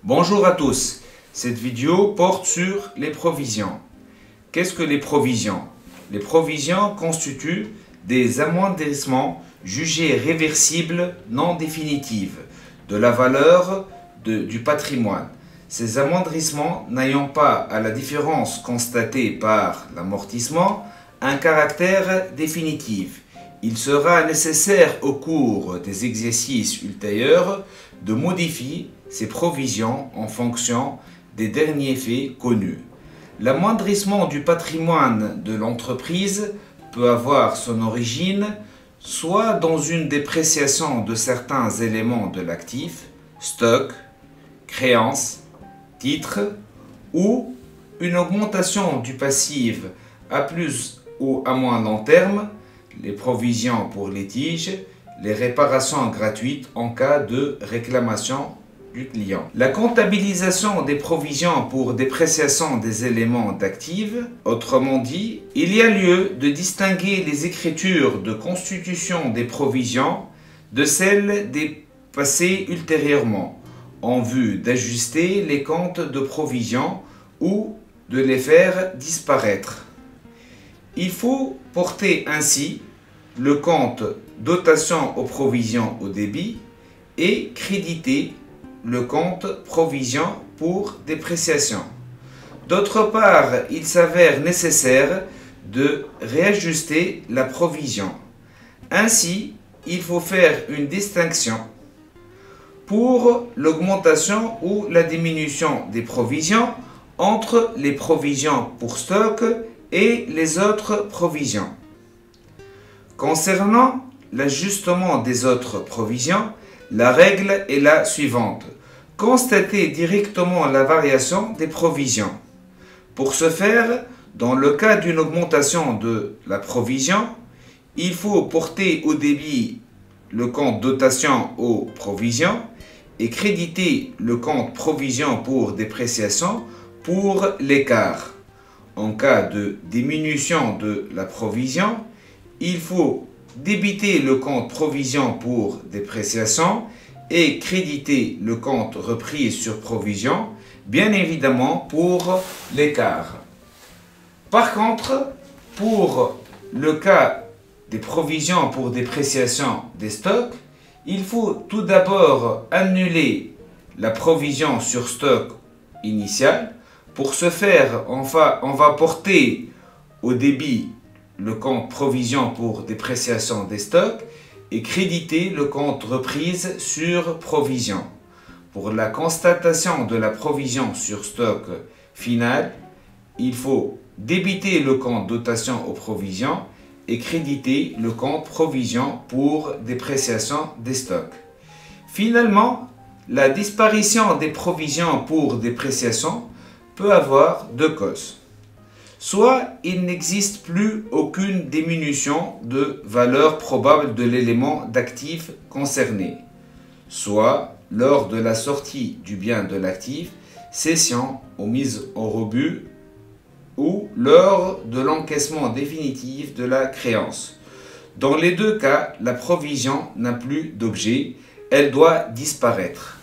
Bonjour à tous, cette vidéo porte sur les provisions. Qu'est-ce que les provisions? Les provisions constituent des amoindrissements jugés réversibles non définitifs de la valeur du patrimoine. Ces amoindrissements n'ayant pas, à la différence constatée par l'amortissement, un caractère définitif. Il sera nécessaire au cours des exercices ultérieurs de modifier ces provisions en fonction des derniers faits connus. L'amoindrissement du patrimoine de l'entreprise peut avoir son origine soit dans une dépréciation de certains éléments de l'actif, stock, créances, titres, ou une augmentation du passif à plus ou à moins long terme, les provisions pour litige, les réparations gratuites en cas de réclamation du client. La comptabilisation des provisions pour dépréciation des éléments d'actifs, autrement dit, il y a lieu de distinguer les écritures de constitution des provisions de celles des passées ultérieurement, en vue d'ajuster les comptes de provision ou de les faire disparaître. Il faut porter ainsi le compte dotation aux provisions au débit et créditer le compte provision pour dépréciation. D'autre part, il s'avère nécessaire de réajuster la provision. Ainsi, il faut faire une distinction pour l'augmentation ou la diminution des provisions entre les provisions pour stock et les autres provisions. Concernant l'ajustement des autres provisions, la règle est la suivante. Constater directement la variation des provisions. Pour ce faire, dans le cas d'une augmentation de la provision, il faut porter au débit le compte dotation aux provisions et créditer le compte provision pour dépréciation pour l'écart. En cas de diminution de la provision, il faut débiter le compte provision pour dépréciation et créditer le compte reprise sur provision, bien évidemment pour l'écart. Par contre, pour le cas des provisions pour dépréciation des stocks, il faut tout d'abord annuler la provision sur stock initial. Pour ce faire, on va porter au débit le compte provision pour dépréciation des stocks et créditer le compte reprise sur provision. Pour la constatation de la provision sur stock final, il faut débiter le compte dotation aux provisions et créditer le compte provision pour dépréciation des stocks. Finalement, la disparition des provisions pour dépréciation peut avoir deux causes. Soit il n'existe plus aucune diminution de valeur probable de l'élément d'actif concerné, soit lors de la sortie du bien de l'actif, cession ou mise au rebut, ou lors de l'encaissement définitif de la créance. Dans les deux cas, la provision n'a plus d'objet, elle doit disparaître.